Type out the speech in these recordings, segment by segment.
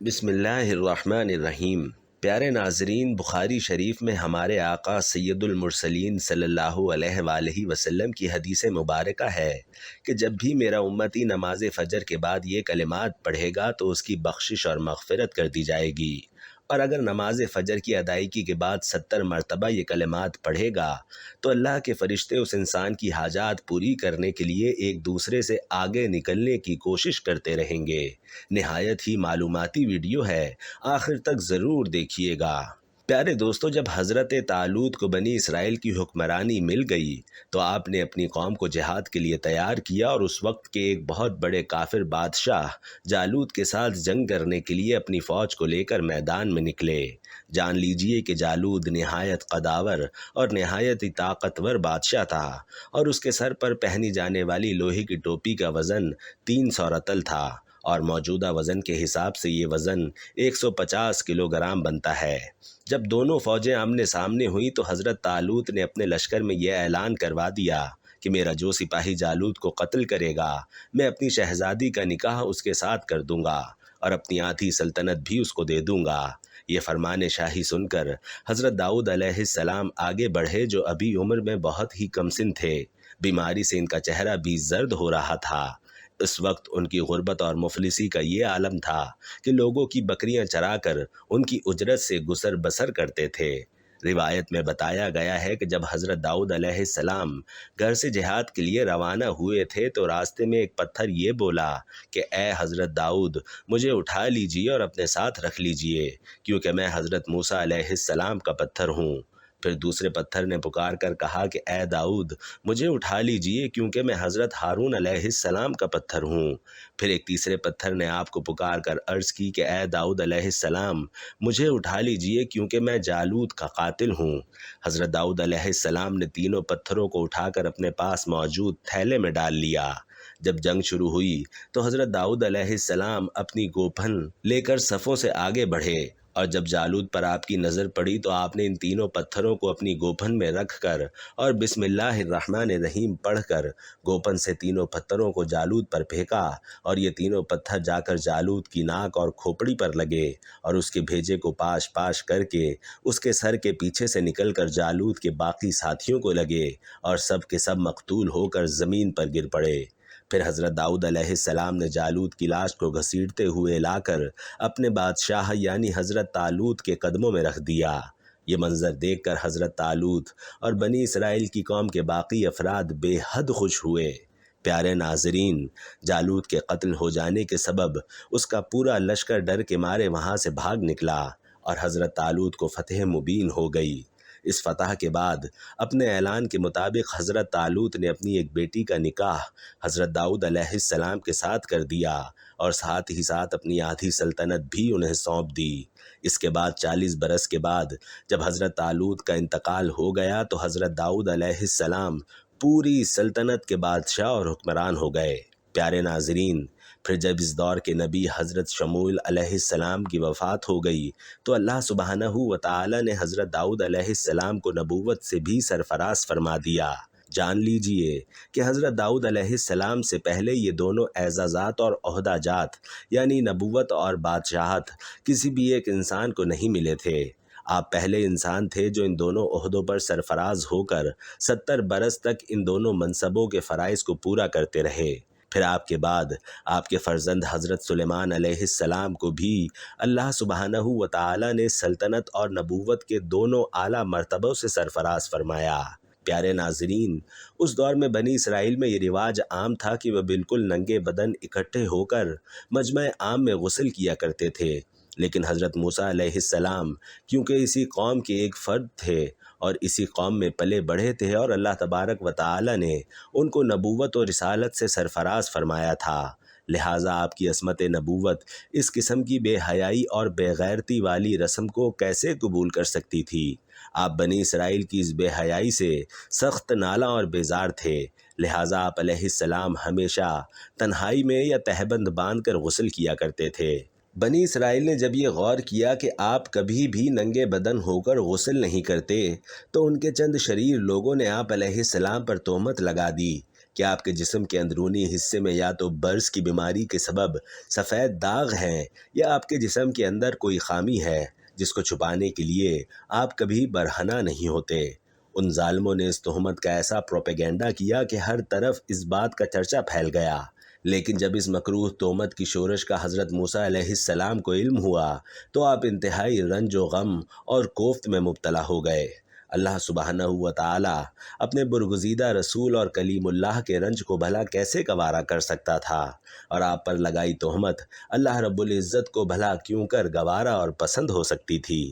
بسم اللہ الرحمن الرحیم۔ پیارے ناظرین، بخاری شریف میں ہمارے آقا سید المرسلین صلی اللہ علیہ وآلہ وسلم کی حدیث مبارکہ ہے کہ جب بھی میرا امتی نماز فجر کے بعد یہ کلمات پڑھے گا تو اس کی بخشش اور مغفرت کر دی جائے گی، اور اگر نماز فجر کی ادائیگی کے بعد 70 مرتبہ یہ کلمات پڑھے گا تو اللہ کے فرشتے اس انسان کی حاجات پوری کرنے کے لیے ایک دوسرے سے آگے نکلنے کی کوشش کرتے رہیں گے۔ نہایت ہی معلوماتی ویڈیو ہے، آخر تک ضرور دیکھیے گا۔ پیارے دوستو، جب حضرت طالوت کو بنی اسرائیل کی حکمرانی مل گئی تو آپ نے اپنی قوم کو جہاد کے لیے تیار کیا، اور اس وقت کے ایک بہت بڑے کافر بادشاہ جالوت کے ساتھ جنگ کرنے کے لیے اپنی فوج کو لے کر میدان میں نکلے۔ جان لیجئے کہ جالوت نہایت قداور اور نہایت ہی طاقتور بادشاہ تھا، اور اس کے سر پر پہنی جانے والی لوہے کی ٹوپی کا وزن 300 رطل تھا، اور موجودہ وزن کے حساب سے یہ وزن 150 کلو گرام بنتا ہے۔ جب دونوں فوجیں آمنے سامنے ہوئیں تو حضرت طالوت نے اپنے لشکر میں یہ اعلان کروا دیا کہ میرا جو سپاہی جالوت کو قتل کرے گا، میں اپنی شہزادی کا نکاح اس کے ساتھ کر دوں گا، اور اپنی آدھی سلطنت بھی اس کو دے دوں گا۔ یہ فرمان شاہی سن کر حضرت داؤد علیہ السلام آگے بڑھے، جو ابھی عمر میں بہت ہی کم سن تھے۔ بیماری سے ان کا چہرہ بھی زرد ہو رہا تھا۔ اس وقت ان کی غربت اور مفلسی کا یہ عالم تھا کہ لوگوں کی بکریاں چرا کر ان کی اجرت سے گزر بسر کرتے تھے۔ روایت میں بتایا گیا ہے کہ جب حضرت داؤد علیہ السلام گھر سے جہاد کے لیے روانہ ہوئے تھے تو راستے میں ایک پتھر یہ بولا کہ اے حضرت داؤد، مجھے اٹھا لیجئے اور اپنے ساتھ رکھ لیجئے، کیونکہ میں حضرت موسیٰ علیہ السلام کا پتھر ہوں۔ پھر دوسرے پتھر نے پکار کر کہا کہ اے داؤد، مجھے اٹھا لیجئے، کیونکہ میں حضرت ہارون علیہ السلام کا پتھر ہوں۔ پھر ایک تیسرے پتھر نے آپ کو پکار کر عرض کی کہ اے داؤد علیہ السلام، مجھے اٹھا لیجئے، کیونکہ میں جالوت کا قاتل ہوں۔ حضرت داؤد علیہ السلام نے تینوں پتھروں کو اٹھا کر اپنے پاس موجود تھیلے میں ڈال لیا۔ جب جنگ شروع ہوئی تو حضرت داؤد علیہ السلام اپنی گوپھن لے کر صفوں سے آگے بڑھے، اور جب جالوت پر آپ کی نظر پڑی تو آپ نے ان تینوں پتھروں کو اپنی گوپھن میں رکھ کر اور بسم اللہ الرحمن الرحیم پڑھ کر گوپھن سے تینوں پتھروں کو جالوت پر پھینکا، اور یہ تینوں پتھر جا کر جالوت کی ناک اور کھوپڑی پر لگے، اور اس کے بھیجے کو پاش پاش کر کے اس کے سر کے پیچھے سے نکل کر جالوت کے باقی ساتھیوں کو لگے، اور سب کے سب مقتول ہو کر زمین پر گر پڑے۔ پھر حضرت داؤد علیہ السلام نے جالوت کی لاش کو گھسیٹتے ہوئے لا کر اپنے بادشاہ یعنی حضرت طالوت کے قدموں میں رکھ دیا۔ یہ منظر دیکھ کر حضرت طالوت اور بنی اسرائیل کی قوم کے باقی افراد بے حد خوش ہوئے۔ پیارے ناظرین، جالوت کے قتل ہو جانے کے سبب اس کا پورا لشکر ڈر کے مارے وہاں سے بھاگ نکلا، اور حضرت طالوت کو فتح مبین ہو گئی۔ اس فتح کے بعد اپنے اعلان کے مطابق حضرت طالوت نے اپنی ایک بیٹی کا نکاح حضرت داؤد علیہ السلام کے ساتھ کر دیا، اور ساتھ ہی ساتھ اپنی آدھی سلطنت بھی انہیں سونپ دی۔ اس کے بعد 40 برس کے بعد جب حضرت طالوت کا انتقال ہو گیا تو حضرت داؤد علیہ السلام پوری سلطنت کے بادشاہ اور حکمران ہو گئے۔ پیارے ناظرین، پھر جب اس دور کے نبی حضرت شموئیل علیہ السلام کی وفات ہو گئی تو اللہ سبحانہ و تعالی نے حضرت داؤد علیہ السلام کو نبوت سے بھی سرفراز فرما دیا۔ جان لیجئے کہ حضرت داؤد علیہ السلام سے پہلے یہ دونوں اعزازات اور عہدہ جات یعنی نبوت اور بادشاہت کسی بھی ایک انسان کو نہیں ملے تھے۔ آپ پہلے انسان تھے جو ان دونوں عہدوں پر سرفراز ہو کر 70 برس تک ان دونوں منصبوں کے فرائض کو پورا کرتے رہے۔ پھر آپ کے بعد آپ کے فرزند حضرت سلیمان علیہ السلام کو بھی اللہ سبحانہ و تعالی نے سلطنت اور نبوت کے دونوں اعلیٰ مرتبوں سے سرفراز فرمایا۔ پیارے ناظرین، اس دور میں بنی اسرائیل میں یہ رواج عام تھا کہ وہ بالکل ننگے بدن اکٹھے ہو کر مجمع عام میں غسل کیا کرتے تھے، لیکن حضرت موسیٰ علیہ السلام کیونکہ اسی قوم کے ایک فرد تھے اور اسی قوم میں پلے بڑھے تھے، اور اللہ تبارک و تعالی نے ان کو نبوت و رسالت سے سرفراز فرمایا تھا، لہٰذا آپ کی عصمت نبوت اس قسم کی بے حیائی اور بے غیرتی والی رسم کو کیسے قبول کر سکتی تھی؟ آپ بنی اسرائیل کی اس بے حیائی سے سخت نالاں اور بیزار تھے، لہٰذا آپ علیہ السلام ہمیشہ تنہائی میں یا تہبند باندھ کر غسل کیا کرتے تھے۔ بنی اسرائیل نے جب یہ غور کیا کہ آپ کبھی بھی ننگے بدن ہو کر غسل نہیں کرتے تو ان کے چند شریر لوگوں نے آپ علیہ السلام پر تہمت لگا دی کہ آپ کے جسم کے اندرونی حصے میں یا تو برس کی بیماری کے سبب سفید داغ ہیں یا آپ کے جسم کے اندر کوئی خامی ہے جس کو چھپانے کے لیے آپ کبھی برہنہ نہیں ہوتے۔ ان ظالموں نے اس تہمت کا ایسا پروپیگنڈا کیا کہ ہر طرف اس بات کا چرچا پھیل گیا، لیکن جب اس مکروہ تہمت کی شورش کا حضرت موسیٰ علیہ السلام کو علم ہوا تو آپ انتہائی رنج و غم اور کوفت میں مبتلا ہو گئے۔ اللہ سبحانہ و تعالی اپنے برگزیدہ رسول اور کلیم اللہ کے رنج کو بھلا کیسے گوارا کر سکتا تھا، اور آپ پر لگائی تہمت اللہ رب العزت کو بھلا کیوں کر گوارا اور پسند ہو سکتی تھی۔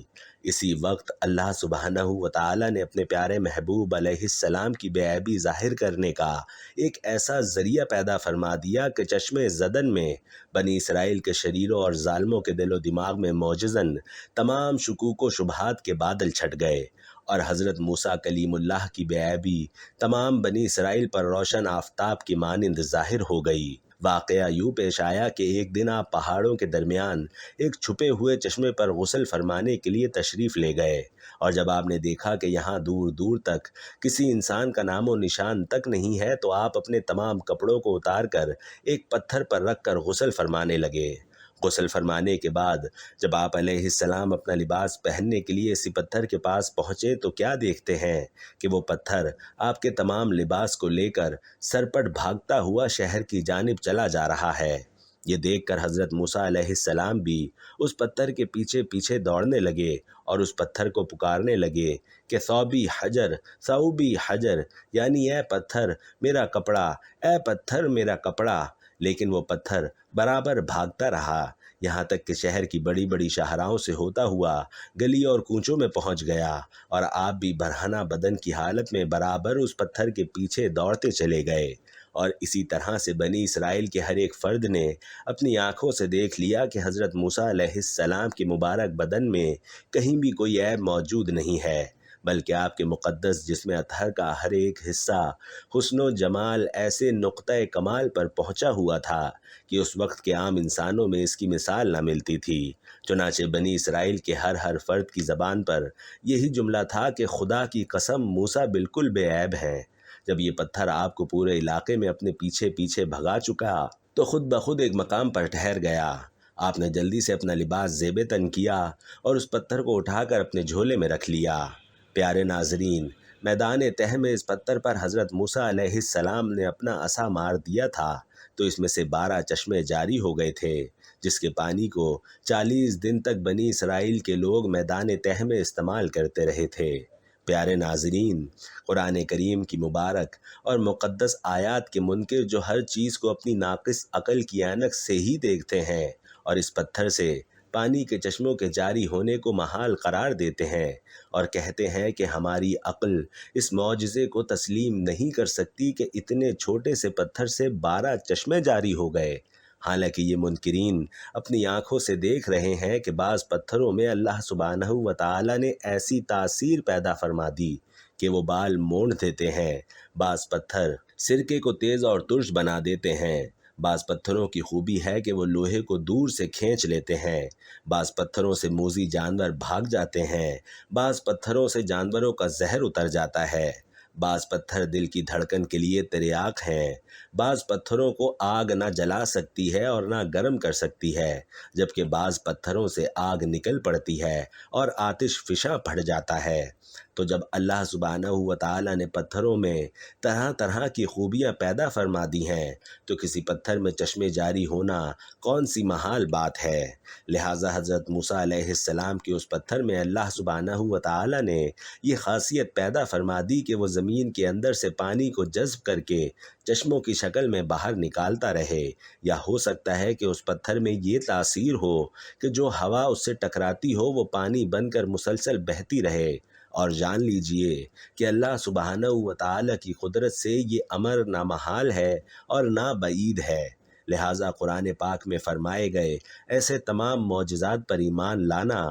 اسی وقت اللہ سبحانہ و تعالی نے اپنے پیارے محبوب علیہ السلام کی بے عیبی ظاہر کرنے کا ایک ایسا ذریعہ پیدا فرما دیا کہ چشم زدن میں بنی اسرائیل کے شریروں اور ظالموں کے دل و دماغ میں معجزاً تمام شکوک و شبہات کے بادل چھٹ گئے، اور حضرت موسیٰ کلیم اللہ کی بے عیبی تمام بنی اسرائیل پر روشن آفتاب کی مانند ظاہر ہو گئی۔ واقعہ یوں پیش آیا کہ ایک دن آپ پہاڑوں کے درمیان ایک چھپے ہوئے چشمے پر غسل فرمانے کے لیے تشریف لے گئے، اور جب آپ نے دیکھا کہ یہاں دور دور تک کسی انسان کا نام و نشان تک نہیں ہے تو آپ اپنے تمام کپڑوں کو اتار کر ایک پتھر پر رکھ کر غسل فرمانے لگے۔ غسل فرمانے کے بعد جب آپ علیہ السلام اپنا لباس پہننے کے لیے اسی پتھر کے پاس پہنچے تو کیا دیکھتے ہیں کہ وہ پتھر آپ کے تمام لباس کو لے کر سرپٹ بھاگتا ہوا شہر کی جانب چلا جا رہا ہے۔ یہ دیکھ کر حضرت موسیٰ علیہ السلام بھی اس پتھر کے پیچھے پیچھے دوڑنے لگے اور اس پتھر کو پکارنے لگے کہ ثوبی حجر ثوبی حجر، یعنی اے پتھر میرا کپڑا، اے پتھر میرا کپڑا۔ لیکن وہ پتھر برابر بھاگتا رہا، یہاں تک کہ شہر کی بڑی بڑی شاہراہوں سے ہوتا ہوا گلی اور کوچوں میں پہنچ گیا، اور آپ بھی برہنہ بدن کی حالت میں برابر اس پتھر کے پیچھے دوڑتے چلے گئے۔ اور اسی طرح سے بنی اسرائیل کے ہر ایک فرد نے اپنی آنکھوں سے دیکھ لیا کہ حضرت موسیٰ علیہ السلام کے مبارک بدن میں کہیں بھی کوئی عیب موجود نہیں ہے، بلکہ آپ کے مقدس جسم اطہر کا ہر ایک حصہ حسن و جمال ایسے نقطۂ کمال پر پہنچا ہوا تھا کہ اس وقت کے عام انسانوں میں اس کی مثال نہ ملتی تھی۔ چنانچہ بنی اسرائیل کے ہر فرد کی زبان پر یہی جملہ تھا کہ خدا کی قسم موسیٰ بالکل بے عیب ہیں۔ جب یہ پتھر آپ کو پورے علاقے میں اپنے پیچھے پیچھے بھگا چکا تو خود بخود ایک مقام پر ٹھہر گیا۔ آپ نے جلدی سے اپنا لباس زیب تن کیا اور اس پتھر کو اٹھا کر اپنے جھولے میں رکھ لیا۔ پیارے ناظرین، میدان تہ میں اس پتھر پر حضرت موسیٰ علیہ السلام نے اپنا عصا مار دیا تھا تو اس میں سے 12 چشمے جاری ہو گئے تھے، جس کے پانی کو 40 دن تک بنی اسرائیل کے لوگ میدان تہ میں استعمال کرتے رہے تھے۔ پیارے ناظرین، قرآن کریم کی مبارک اور مقدس آیات کے منکر جو ہر چیز کو اپنی ناقص عقل کی عینک سے ہی دیکھتے ہیں اور اس پتھر سے پانی کے چشموں کے جاری ہونے کو محال قرار دیتے ہیں اور کہتے ہیں کہ ہماری عقل اس معجزے کو تسلیم نہیں کر سکتی کہ اتنے چھوٹے سے پتھر سے 12 چشمے جاری ہو گئے، حالانکہ یہ منکرین اپنی آنکھوں سے دیکھ رہے ہیں کہ بعض پتھروں میں اللہ سبحانہ و تعالی نے ایسی تاثیر پیدا فرما دی کہ وہ بال مونڈ دیتے ہیں، بعض پتھر سرکے کو تیز اور ترش بنا دیتے ہیں، بعض پتھروں کی خوبی ہے کہ وہ لوہے کو دور سے کھینچ لیتے ہیں، بعض پتھروں سے موذی جانور بھاگ جاتے ہیں، بعض پتھروں سے جانوروں کا زہر اتر جاتا ہے، بعض پتھر دل کی دھڑکن کے لیے تریاق ہیں، بعض پتھروں کو آگ نہ جلا سکتی ہے اور نہ گرم کر سکتی ہے، جبکہ بعض پتھروں سے آگ نکل پڑتی ہے اور آتش فشاں پڑ جاتا ہے۔ تو جب اللہ سبحانہ و تعالی نے پتھروں میں طرح طرح کی خوبیاں پیدا فرما دی ہیں تو کسی پتھر میں چشمے جاری ہونا کون سی محال بات ہے۔ لہٰذا حضرت موسیٰ علیہ السلام کے اس پتھر میں اللہ سبحانہ و تعالی نے یہ خاصیت پیدا فرما دی کہ وہ زمین کے اندر سے پانی کو جذب کر کے چشموں کی شکل میں باہر نکالتا رہے، یا ہو سکتا ہے کہ اس پتھر میں یہ تاثیر ہو کہ جو ہوا اس سے ٹکراتی ہو وہ پانی بن کر مسلسل بہتی رہے۔ اور جان لیجئے کہ اللہ سبحانہ و تعالی کی قدرت سے یہ امر نہ محال ہے اور نہ بعید ہے، لہٰذا قرآن پاک میں فرمائے گئے ایسے تمام معجزات پر ایمان لانا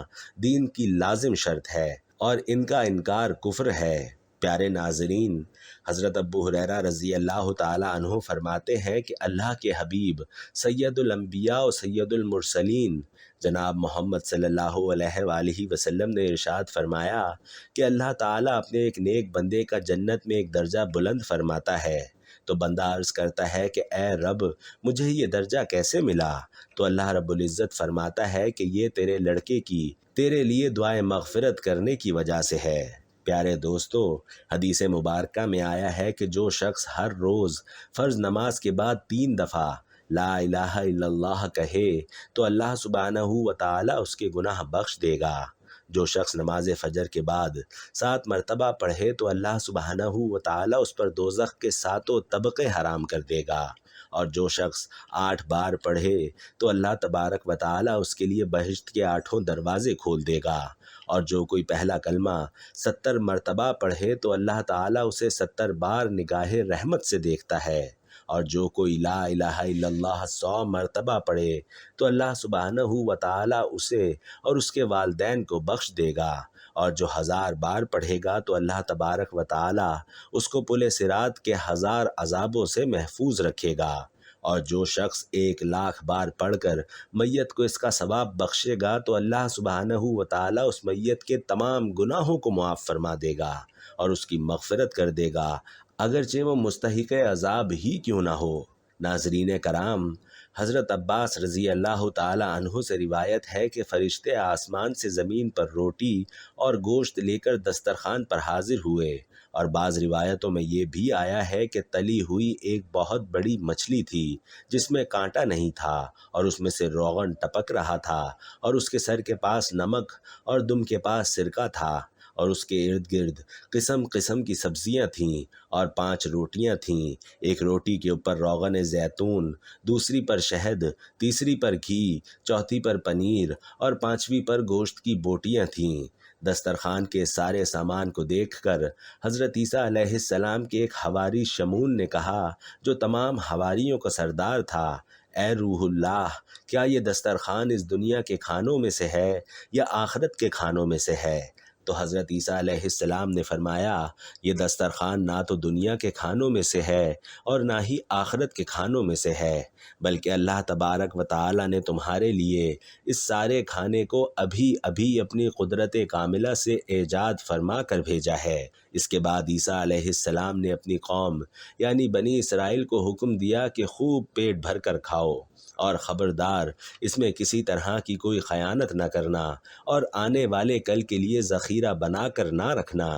دین کی لازم شرط ہے اور ان کا انکار کفر ہے۔ پیارے ناظرین، حضرت ابو ہریرہ رضی اللہ تعالی عنہ فرماتے ہیں کہ اللہ کے حبیب سید الانبیاء و سید المرسلین جناب محمد صلی اللہ علیہ وآلہ وسلم نے ارشاد فرمایا کہ اللہ تعالیٰ اپنے ایک نیک بندے کا جنت میں ایک درجہ بلند فرماتا ہے تو بندہ عرض کرتا ہے کہ اے رب مجھے یہ درجہ کیسے ملا؟ تو اللہ رب العزت فرماتا ہے کہ یہ تیرے لڑکے کی تیرے لیے دعائے مغفرت کرنے کی وجہ سے ہے۔ پیارے دوستو، حدیث مبارکہ میں آیا ہے کہ جو شخص ہر روز فرض نماز کے بعد 3 دفعہ لا الہ الا اللہ کہے تو اللہ سبحانہ و تعالی اس کے گناہ بخش دے گا۔ جو شخص نماز فجر کے بعد 7 مرتبہ پڑھے تو اللہ سبحانہ و تعالی اس پر دوزخ کے 7 طبقے حرام کر دے گا، اور جو شخص 8 بار پڑھے تو اللہ تبارک و تعالی اس کے لیے بہشت کے 8 دروازے کھول دے گا، اور جو کوئی پہلا کلمہ 70 مرتبہ پڑھے تو اللہ تعالی اسے 70 بار نگاہ رحمت سے دیکھتا ہے، اور جو کوئی لا الہ الا اللہ 100 مرتبہ پڑھے تو اللہ سبحانہ و تعالی اسے اور اس کے والدین کو بخش دے گا، اور جو 1000 بار پڑھے گا تو اللہ تبارک و تعالی اس کو پل صراط کے 1000 عذابوں سے محفوظ رکھے گا، اور جو شخص 1,00,000 بار پڑھ کر میت کو اس کا ثواب بخشے گا تو اللہ سبحانہ و تعالی اس میت کے تمام گناہوں کو معاف فرما دے گا اور اس کی مغفرت کر دے گا، اگرچہ وہ مستحق عذاب ہی کیوں نہ ہو۔ ناظرین کرام، حضرت عباس رضی اللہ تعالی عنہ سے روایت ہے کہ فرشتے آسمان سے زمین پر روٹی اور گوشت لے کر دسترخوان پر حاضر ہوئے، اور بعض روایتوں میں یہ بھی آیا ہے کہ تلی ہوئی ایک بہت بڑی مچھلی تھی جس میں کانٹا نہیں تھا، اور اس میں سے روغن ٹپک رہا تھا، اور اس کے سر کے پاس نمک اور دم کے پاس سرکہ تھا، اور اس کے ارد گرد قسم قسم کی سبزیاں تھیں، اور 5 روٹیاں تھیں، ایک روٹی کے اوپر روغن زیتون، دوسری پر شہد، تیسری پر گھی، چوتھی پر پنیر، اور 5ویں پر گوشت کی بوٹیاں تھیں۔ دسترخوان کے سارے سامان کو دیکھ کر حضرت عیسیٰ علیہ السلام کے ایک حواری شمون نے کہا، جو تمام حواریوں کا سردار تھا، اے روح اللہ، کیا یہ دسترخوان اس دنیا کے کھانوں میں سے ہے یا آخرت کے کھانوں میں سے ہے؟ تو حضرت عیسیٰ علیہ السلام نے فرمایا، یہ دسترخوان نہ تو دنیا کے کھانوں میں سے ہے اور نہ ہی آخرت کے کھانوں میں سے ہے، بلکہ اللہ تبارک و تعالی نے تمہارے لیے اس سارے کھانے کو ابھی ابھی اپنی قدرت کاملہ سے ایجاد فرما کر بھیجا ہے۔ اس کے بعد عیسیٰ علیہ السلام نے اپنی قوم یعنی بنی اسرائیل کو حکم دیا کہ خوب پیٹ بھر کر کھاؤ، اور خبردار اس میں کسی طرح کی کوئی خیانت نہ کرنا، اور آنے والے کل کے لیے ذخیرہ بنا کر نہ رکھنا۔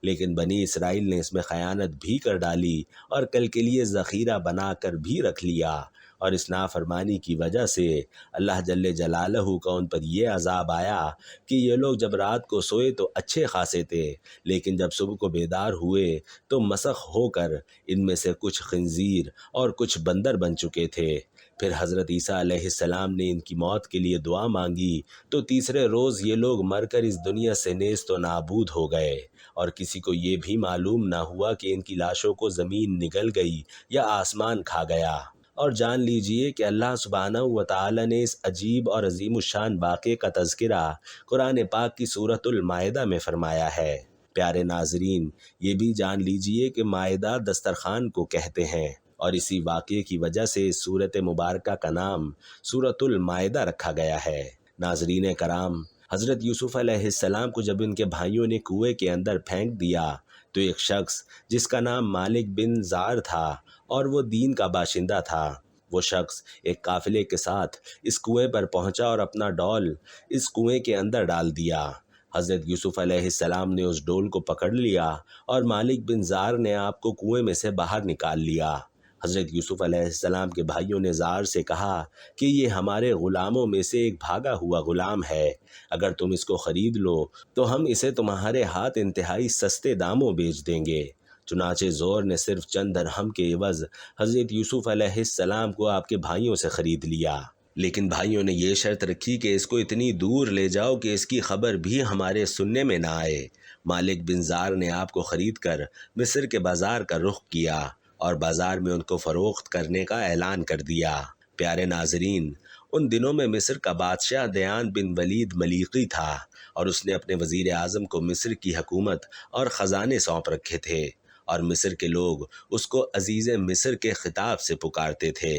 لیکن بنی اسرائیل نے اس میں خیانت بھی کر ڈالی اور کل کے لیے ذخیرہ بنا کر بھی رکھ لیا، اور اس نافرمانی کی وجہ سے اللہ جل جلالہ کا ان پر یہ عذاب آیا کہ یہ لوگ جب رات کو سوئے تو اچھے خاصے تھے، لیکن جب صبح کو بیدار ہوئے تو مسخ ہو کر ان میں سے کچھ خنزیر اور کچھ بندر بن چکے تھے۔ پھر حضرت عیسیٰ علیہ السلام نے ان کی موت کے لیے دعا مانگی تو تیسرے روز یہ لوگ مر کر اس دنیا سے نیست و نابود ہو گئے، اور کسی کو یہ بھی معلوم نہ ہوا کہ ان کی لاشوں کو زمین نگل گئی یا آسمان کھا گیا۔ اور جان لیجئے کہ اللہ سبحانہ و تعالی نے اس عجیب اور عظیم الشان واقعے کا تذکرہ قرآن پاک کی سورۃ المائدہ میں فرمایا ہے۔ پیارے ناظرین، یہ بھی جان لیجئے کہ مائدہ دسترخوان کو کہتے ہیں، اور اسی واقعے کی وجہ سے اس سورۃ مبارکہ کا نام سورۃ المائدہ رکھا گیا ہے۔ ناظرین کرام، حضرت یوسف علیہ السلام کو جب ان کے بھائیوں نے کنویں کے اندر پھینک دیا تو ایک شخص جس کا نام مالک بن زار تھا اور وہ دین کا باشندہ تھا، وہ شخص ایک قافلے کے ساتھ اس کنویں پر پہنچا اور اپنا ڈول اس کنویں کے اندر ڈال دیا۔ حضرت یوسف علیہ السلام نے اس ڈول کو پکڑ لیا اور مالک بن زار نے آپ کو کنویں میں سے باہر نکال لیا۔ حضرت یوسف علیہ السلام کے بھائیوں نے زار سے کہا کہ یہ ہمارے غلاموں میں سے ایک بھاگا ہوا غلام ہے، اگر تم اس کو خرید لو تو ہم اسے تمہارے ہاتھ انتہائی سستے داموں بیچ دیں گے۔ چنانچہ زور نے صرف چند درہم کے عوض حضرت یوسف علیہ السلام کو آپ کے بھائیوں سے خرید لیا، لیکن بھائیوں نے یہ شرط رکھی کہ اس کو اتنی دور لے جاؤ کہ اس کی خبر بھی ہمارے سننے میں نہ آئے۔ مالک بن زار نے آپ کو خرید کر مصر کے بازار کا رخ کیا اور بازار میں ان کو فروخت کرنے کا اعلان کر دیا۔ پیارے ناظرین، ان دنوں میں مصر کا بادشاہ دیان بن ولید ملیقی تھا، اور اس نے اپنے وزیر اعظم کو مصر کی حکومت اور خزانے سونپ رکھے تھے، اور مصر کے لوگ اس کو عزیز مصر کے خطاب سے پکارتے تھے۔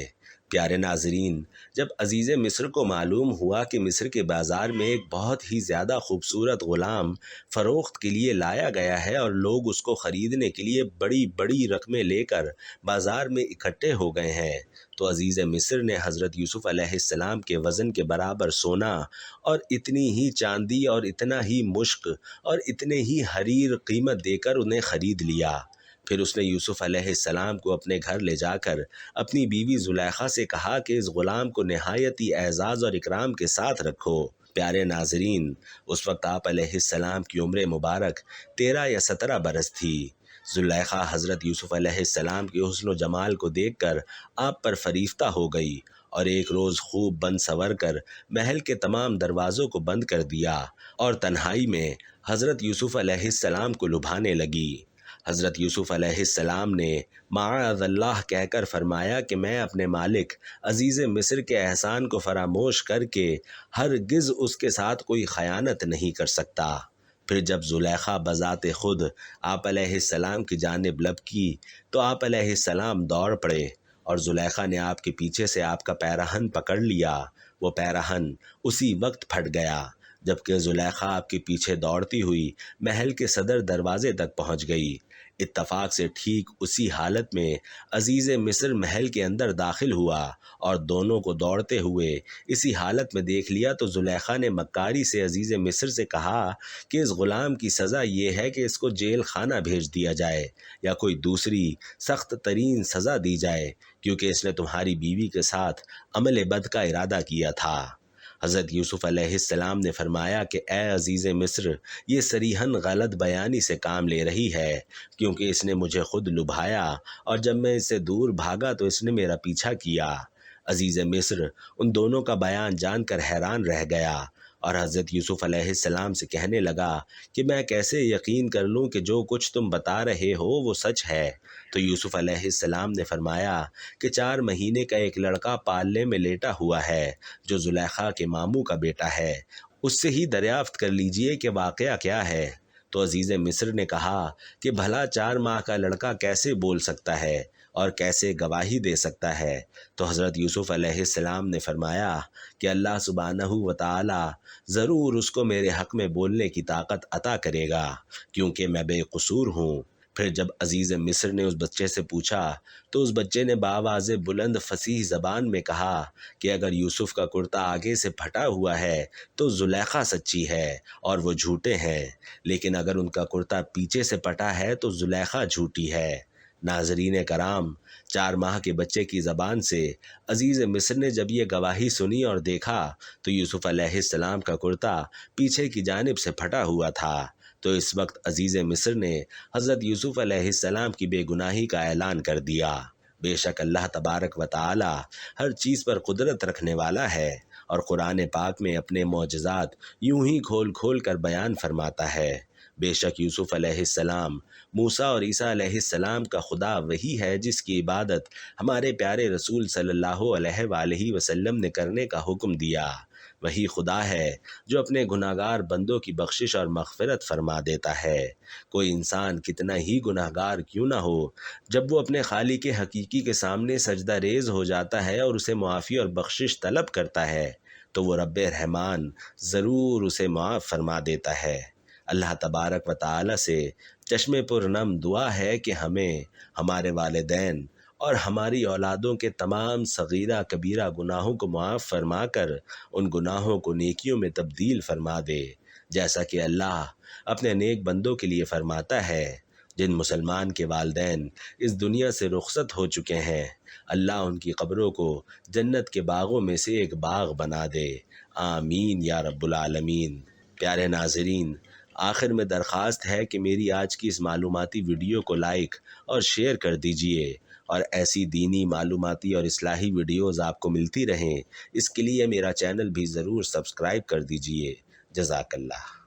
پیارے ناظرین، جب عزیز مصر کو معلوم ہوا کہ مصر کے بازار میں ایک بہت ہی زیادہ خوبصورت غلام فروخت کے لیے لایا گیا ہے اور لوگ اس کو خریدنے کے لیے بڑی بڑی رقمیں لے کر بازار میں اکٹھے ہو گئے ہیں، تو عزیز مصر نے حضرت یوسف علیہ السلام کے وزن کے برابر سونا اور اتنی ہی چاندی اور اتنا ہی مشک اور اتنے ہی حریر قیمت دے کر انہیں خرید لیا۔ پھر اس نے یوسف علیہ السلام کو اپنے گھر لے جا کر اپنی بیوی زلیخا سے کہا کہ اس غلام کو نہایتی اعزاز اور اکرام کے ساتھ رکھو۔ پیارے ناظرین، اس وقت آپ علیہ السلام کی عمر مبارک 13 یا 17 برس تھی۔ زلیخا حضرت یوسف علیہ السلام کے حسن و جمال کو دیکھ کر آپ پر فریفتہ ہو گئی اور ایک روز خوب بند سنور کر محل کے تمام دروازوں کو بند کر دیا اور تنہائی میں حضرت یوسف علیہ السلام کو لبھانے لگی۔ حضرت یوسف علیہ السلام نے معاذ اللہ کہہ کر فرمایا کہ میں اپنے مالک عزیز مصر کے احسان کو فراموش کر کے ہرگز اس کے ساتھ کوئی خیانت نہیں کر سکتا۔ پھر جب زلیخا بذات خود آپ علیہ السلام کی جانب لب کی تو آپ علیہ السلام دوڑ پڑے اور زلیخا نے آپ کے پیچھے سے آپ کا پیراہن پکڑ لیا۔ وہ پیراہن اسی وقت پھٹ گیا جبکہ زلیخا آپ کے پیچھے دوڑتی ہوئی محل کے صدر دروازے تک پہنچ گئی۔ اتفاق سے ٹھیک اسی حالت میں عزیز مصر محل کے اندر داخل ہوا اور دونوں کو دوڑتے ہوئے اسی حالت میں دیکھ لیا تو زلیخا نے مکاری سے عزیز مصر سے کہا کہ اس غلام کی سزا یہ ہے کہ اس کو جیل خانہ بھیج دیا جائے یا کوئی دوسری سخت ترین سزا دی جائے، کیونکہ اس نے تمہاری بیوی کے ساتھ عمل بد کا ارادہ کیا تھا۔ حضرت یوسف علیہ السلام نے فرمایا کہ اے عزیز مصر، یہ صریحاً غلط بیانی سے کام لے رہی ہے، کیونکہ اس نے مجھے خود لبھایا اور جب میں اس سے دور بھاگا تو اس نے میرا پیچھا کیا۔ عزیز مصر ان دونوں کا بیان جان کر حیران رہ گیا اور حضرت یوسف علیہ السلام سے کہنے لگا کہ میں کیسے یقین کر لوں کہ جو کچھ تم بتا رہے ہو وہ سچ ہے؟ تو یوسف علیہ السلام نے فرمایا کہ 4 مہینے کا ایک لڑکا پالنے میں لیٹا ہوا ہے جو زلیخا کے ماموں کا بیٹا ہے، اس سے ہی دریافت کر لیجئے کہ واقعہ کیا ہے۔ تو عزیز مصر نے کہا کہ بھلا 4 ماہ کا لڑکا کیسے بول سکتا ہے اور کیسے گواہی دے سکتا ہے؟ تو حضرت یوسف علیہ السلام نے فرمایا کہ اللہ سبحانہ و تعالی ضرور اس کو میرے حق میں بولنے کی طاقت عطا کرے گا، کیونکہ میں بے قصور ہوں۔ پھر جب عزیز مصر نے اس بچے سے پوچھا تو اس بچے نے بآواز بلند فصیح زبان میں کہا کہ اگر یوسف کا کرتا آگے سے پھٹا ہوا ہے تو زلیخا سچی ہے اور وہ جھوٹے ہیں، لیکن اگر ان کا کرتا پیچھے سے پھٹا ہے تو زلیخا جھوٹی ہے۔ ناظرین کرام، 4 ماہ کے بچے کی زبان سے عزیز مصر نے جب یہ گواہی سنی اور دیکھا تو یوسف علیہ السلام کا کرتا پیچھے کی جانب سے پھٹا ہوا تھا۔ تو اس وقت عزیز مصر نے حضرت یوسف علیہ السلام کی بے گناہی کا اعلان کر دیا۔ بے شک اللہ تبارک و تعالی ہر چیز پر قدرت رکھنے والا ہے اور قرآن پاک میں اپنے معجزات یوں ہی کھول کھول کر بیان فرماتا ہے۔ بے شک یوسف علیہ السلام، موسیٰ اور عیسیٰ علیہ السلام کا خدا وہی ہے جس کی عبادت ہمارے پیارے رسول صلی اللہ علیہ وآلہ وسلم نے کرنے کا حکم دیا۔ وہی خدا ہے جو اپنے گناہگار بندوں کی بخشش اور مغفرت فرما دیتا ہے۔ کوئی انسان کتنا ہی گناہگار کیوں نہ ہو، جب وہ اپنے خالق حقیقی کے سامنے سجدہ ریز ہو جاتا ہے اور اسے معافی اور بخشش طلب کرتا ہے تو وہ رب رحمان ضرور اسے معاف فرما دیتا ہے۔ اللہ تبارک و تعالی سے چشم پر نم دعا ہے کہ ہمیں، ہمارے والدین اور ہماری اولادوں کے تمام صغیرہ کبیرہ گناہوں کو معاف فرما کر ان گناہوں کو نیکیوں میں تبدیل فرما دے، جیسا کہ اللہ اپنے نیک بندوں کے لیے فرماتا ہے۔ جن مسلمان کے والدین اس دنیا سے رخصت ہو چکے ہیں، اللہ ان کی قبروں کو جنت کے باغوں میں سے ایک باغ بنا دے، آمین یا رب العالمین۔ پیارے ناظرین، آخر میں درخواست ہے کہ میری آج کی اس معلوماتی ویڈیو کو لائک اور شیئر کر دیجئے اور ایسی دینی، معلوماتی اور اصلاحی ویڈیوز آپ کو ملتی رہیں، اس کے لیے میرا چینل بھی ضرور سبسکرائب کر دیجئے۔ جزاک اللہ۔